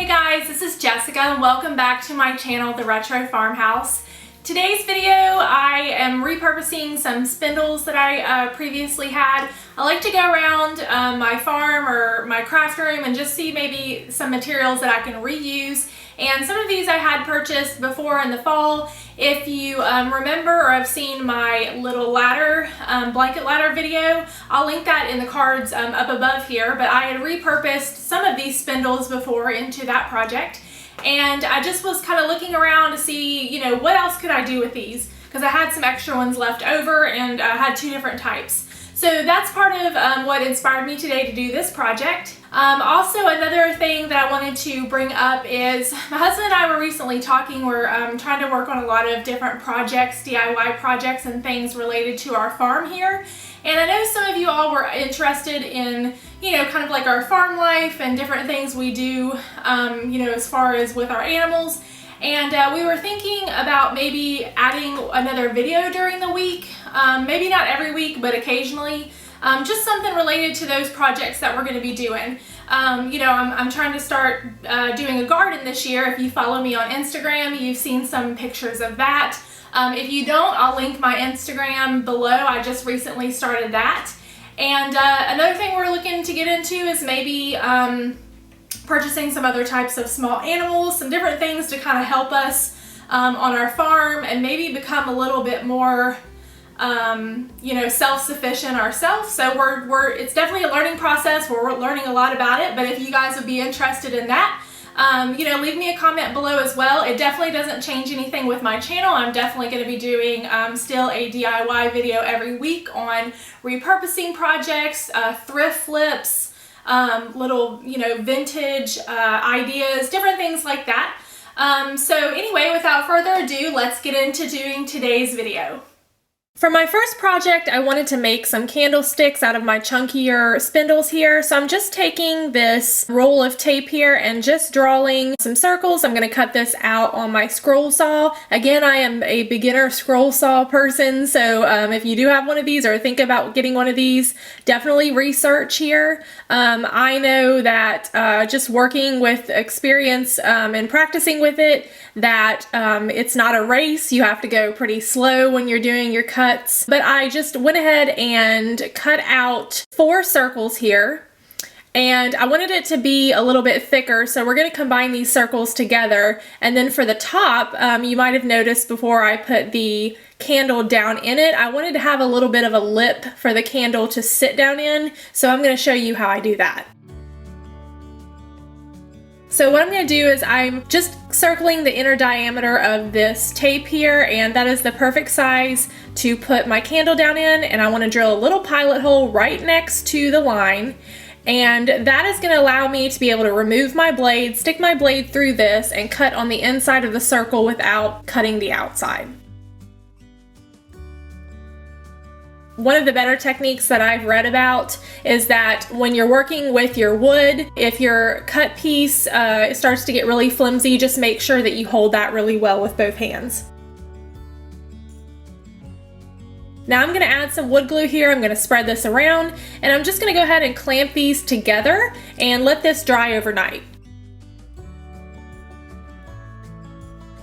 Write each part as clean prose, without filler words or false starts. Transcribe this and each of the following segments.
guys, this is Jessica and welcome back to my channel, The Retro Farmhouse. Today's video, I am repurposing some spindles that I previously had. I like to go around my farm or my craft room and just see maybe some materials that I can reuse. And some of these I had purchased before in the fall. If you remember or have seen my little ladder, blanket ladder video, I'll link that in the cards up above here. But I had repurposed some of these spindles before into that project. And I just was kind of looking around to see, you know, what else could I do with these? Because I had some extra ones left over and I had two different types. So that's part of what inspired me today to do this project. Also, another thing that I wanted to bring up is my husband and I were recently talking. We're trying to work on a lot of different projects, DIY projects and things related to our farm here. And I know some of you all were interested in, you know, kind of like our farm life and different things we do, you know, as far as with our animals. And we were thinking about maybe adding another video during the week, maybe not every week, but occasionally, just something related to those projects that we're going to be doing. You know, I'm trying to start doing a garden this year. If you follow me on Instagram, you've seen some pictures of that. If you don't, I'll link my Instagram below. I just recently started that. And another thing we're looking to get into is maybe purchasing some other types of small animals, some different things to kind of help us on our farm and maybe become a little bit more, you know, self-sufficient ourselves. So it's definitely a learning process. We're learning a lot about it, but if you guys would be interested in that, you know, leave me a comment below as well. It definitely doesn't change anything with my channel. I'm definitely going to be doing still a DIY video every week on repurposing projects, thrift flips, little, you know, vintage ideas, different things like that. So anyway, without further ado, let's get into doing today's video. For my first project, I wanted to make some candlesticks out of my chunkier spindles here. So I'm just taking this roll of tape here and just drawing some circles. I'm going to cut this out on my scroll saw. Again, I am a beginner scroll saw person. So if you do have one of these or think about getting one of these, definitely research here. I know that just working with experience and practicing with it, that it's not a race. You have to go pretty slow when you're doing your cuts. But I just went ahead and cut out 4 circles here. And I wanted it to be a little bit thicker, so we're going to combine these circles together. And then for the top, you might have noticed before I put the candle down in it, I wanted to have a little bit of a lip for the candle to sit down in. So I'm going to show you how I do that. So what I'm going to do is I'm just circling the inner diameter of this tape here, and that is the perfect size to put my candle down in, and I want to drill a little pilot hole right next to the line, and that is going to allow me to be able to remove my blade, stick my blade through this, and cut on the inside of the circle without cutting the outside. One of the better techniques that I've read about is that when you're working with your wood, if your cut piece starts to get really flimsy, just make sure that you hold that really well with both hands. Now I'm going to add some wood glue here. I'm going to spread this around, and I'm just going to go ahead and clamp these together and let this dry overnight.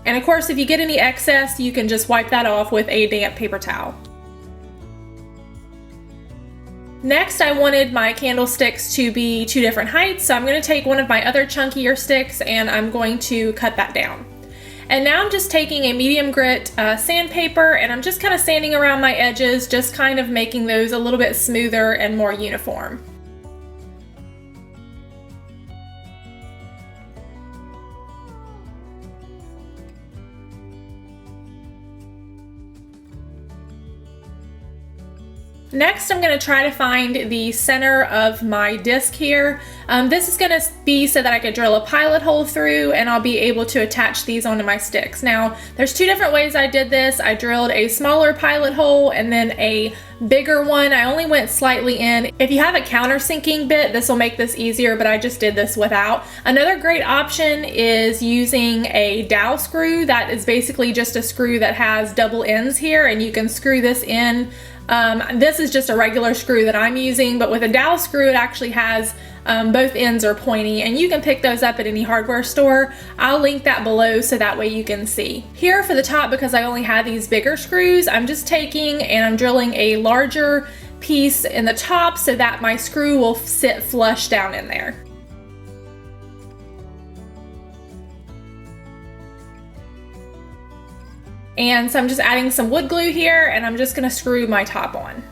And of course, if you get any excess, you can just wipe that off with a damp paper towel. Next, I wanted my candlesticks to be 2 different heights, so I'm going to take one of my other chunkier sticks and I'm going to cut that down. And now I'm just taking a medium grit sandpaper and I'm just kind of sanding around my edges, just kind of making those a little bit smoother and more uniform. Next, I'm going to try to find the center of my disc here. This is going to be so that I could drill a pilot hole through and I'll be able to attach these onto my sticks. Now, there's 2 different ways I did this. I drilled a smaller pilot hole and then a bigger one. I only went slightly in. If you have a countersinking bit, this will make this easier, but I just did this without. Another great option is using a dowel screw. That is basically just a screw that has double ends here, and you can screw this in This is just a regular screw that I'm using, but with a dowel screw it actually has both ends are pointy, and you can pick those up at any hardware store. I'll link that below so that way you can see. Here for the top, because I only had these bigger screws, I'm just taking and I'm drilling a larger piece in the top so that my screw will sit flush down in there. And so I'm just adding some wood glue here, and I'm just gonna screw my top on.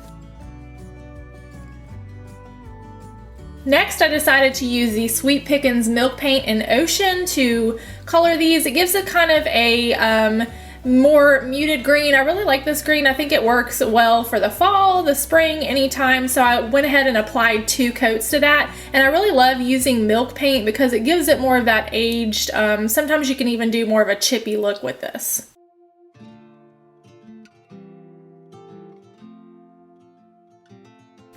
Next, I decided to use the Sweet Pickens Milk Paint in Ocean to color these. It gives it kind of a more muted green. I really like this green. I think it works well for the fall, the spring, anytime. So I went ahead and applied 2 coats to that. And I really love using milk paint because it gives it more of that aged, sometimes you can even do more of a chippy look with this.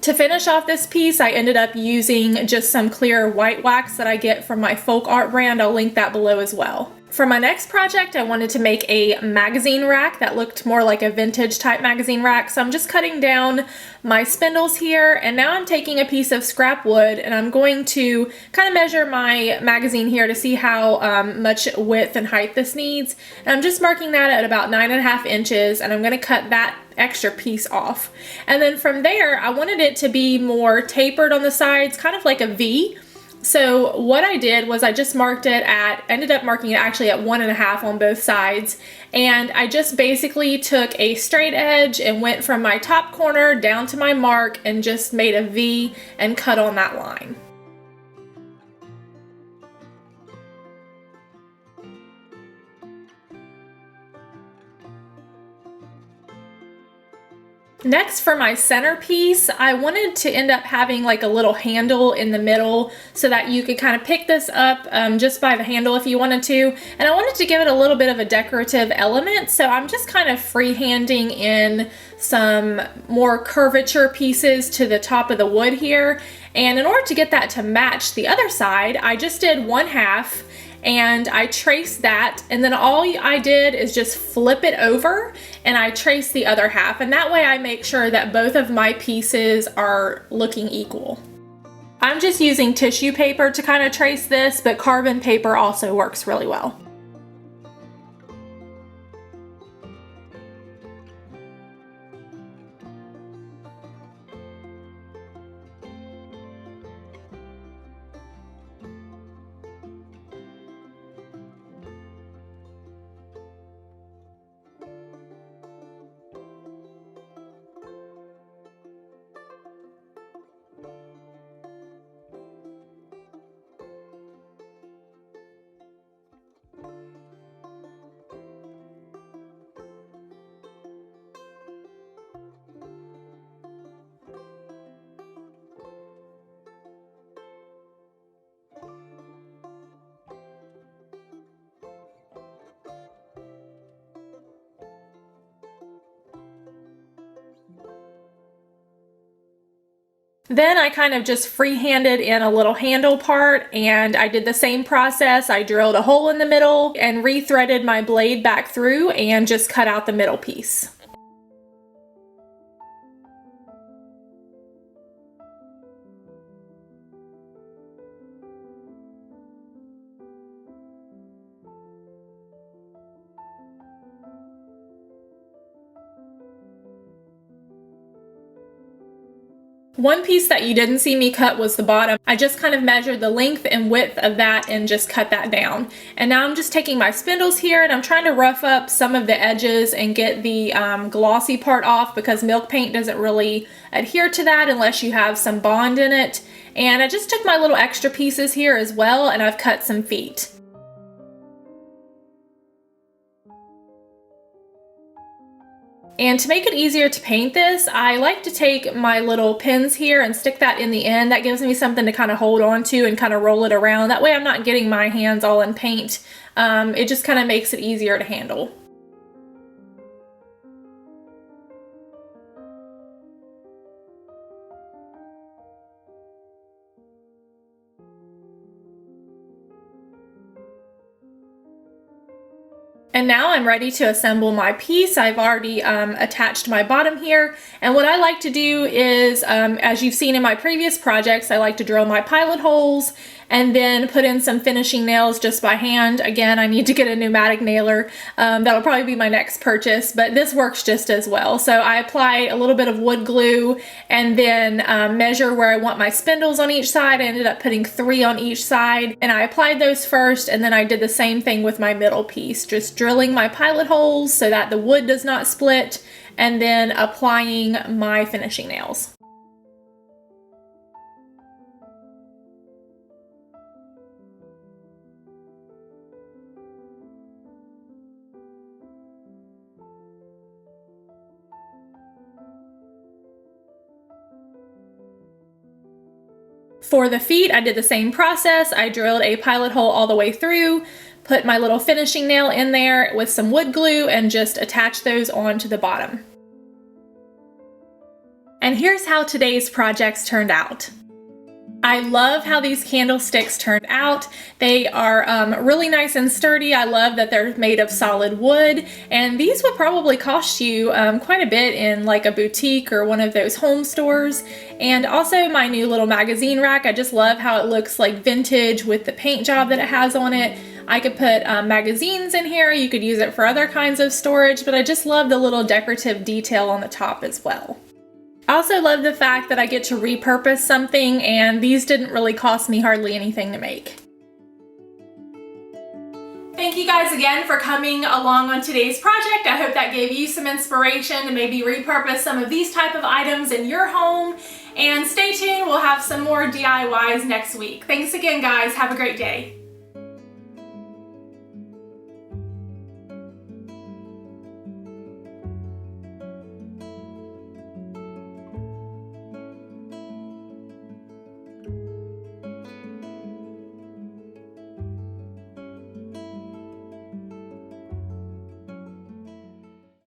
To finish off this piece, I ended up using just some clear white wax that I get from my folk art brand. I'll link that below as well. For my next project, I wanted to make a magazine rack that looked more like a vintage type magazine rack. So I'm just cutting down my spindles here, and now I'm taking a piece of scrap wood and I'm going to kind of measure my magazine here to see how much width and height this needs. And I'm just marking that at about 9.5 inches, and I'm going to cut that extra piece off. And then from there, I wanted it to be more tapered on the sides, kind of like a V. So what I did was I just marked it at, ended up marking it actually at 1.5 on both sides. And I just basically took a straight edge and went from my top corner down to my mark and just made a V and cut on that line. Next, for my centerpiece, I wanted to end up having like a little handle in the middle so that you could kind of pick this up just by the handle if you wanted to. And I wanted to give it a little bit of a decorative element, so I'm just kind of freehanding in some more curvature pieces to the top of the wood here. And in order to get that to match the other side, I just did 1/2 and I traced that, and then all I did is just flip it over and I traced the other half, and that way I make sure that both of my pieces are looking equal. I'm just using tissue paper to kind of trace this, but carbon paper also works really well. Then I kind of just freehanded in a little handle part, and I did the same process. I drilled a hole in the middle and re-threaded my blade back through and just cut out the middle piece. One piece that you didn't see me cut was the bottom. I just kind of measured the length and width of that and just cut that down. And now I'm just taking my spindles here and I'm trying to rough up some of the edges and get the glossy part off, because milk paint doesn't really adhere to that unless you have some bond in it. And I just took my little extra pieces here as well, and I've cut some feet. And to make it easier to paint this, I like to take my little pins here and stick that in the end. That gives me something to kind of hold on to and kind of roll it around. That way I'm not getting my hands all in paint. It just kind of makes it easier to handle. And now I'm ready to assemble my piece. I've already attached my bottom here. And what I like to do is, as you've seen in my previous projects, I like to drill my pilot holes and then put in some finishing nails just by hand. Again, I need to get a pneumatic nailer. That'll probably be my next purchase, but this works just as well. So I apply a little bit of wood glue and then measure where I want my spindles on each side. I ended up putting 3 on each side, and I applied those first, and then I did the same thing with my middle piece, just drilling my pilot holes so that the wood does not split, and then applying my finishing nails. For the feet, I did the same process. I drilled a pilot hole all the way through, put my little finishing nail in there with some wood glue, and just attach those onto the bottom. And here's how today's projects turned out. I love how these candlesticks turned out. They are really nice and sturdy. I love that they're made of solid wood, and these would probably cost you quite a bit in like a boutique or one of those home stores. And also my new little magazine rack. I just love how it looks like vintage with the paint job that it has on it. I could put magazines in here. You could use it for other kinds of storage, but I just love the little decorative detail on the top as well. I also love the fact that I get to repurpose something, and these didn't really cost me hardly anything to make. Thank you guys again for coming along on today's project. I hope that gave you some inspiration to maybe repurpose some of these type of items in your home. And stay tuned, we'll have some more DIYs next week. Thanks again, guys. Have a great day.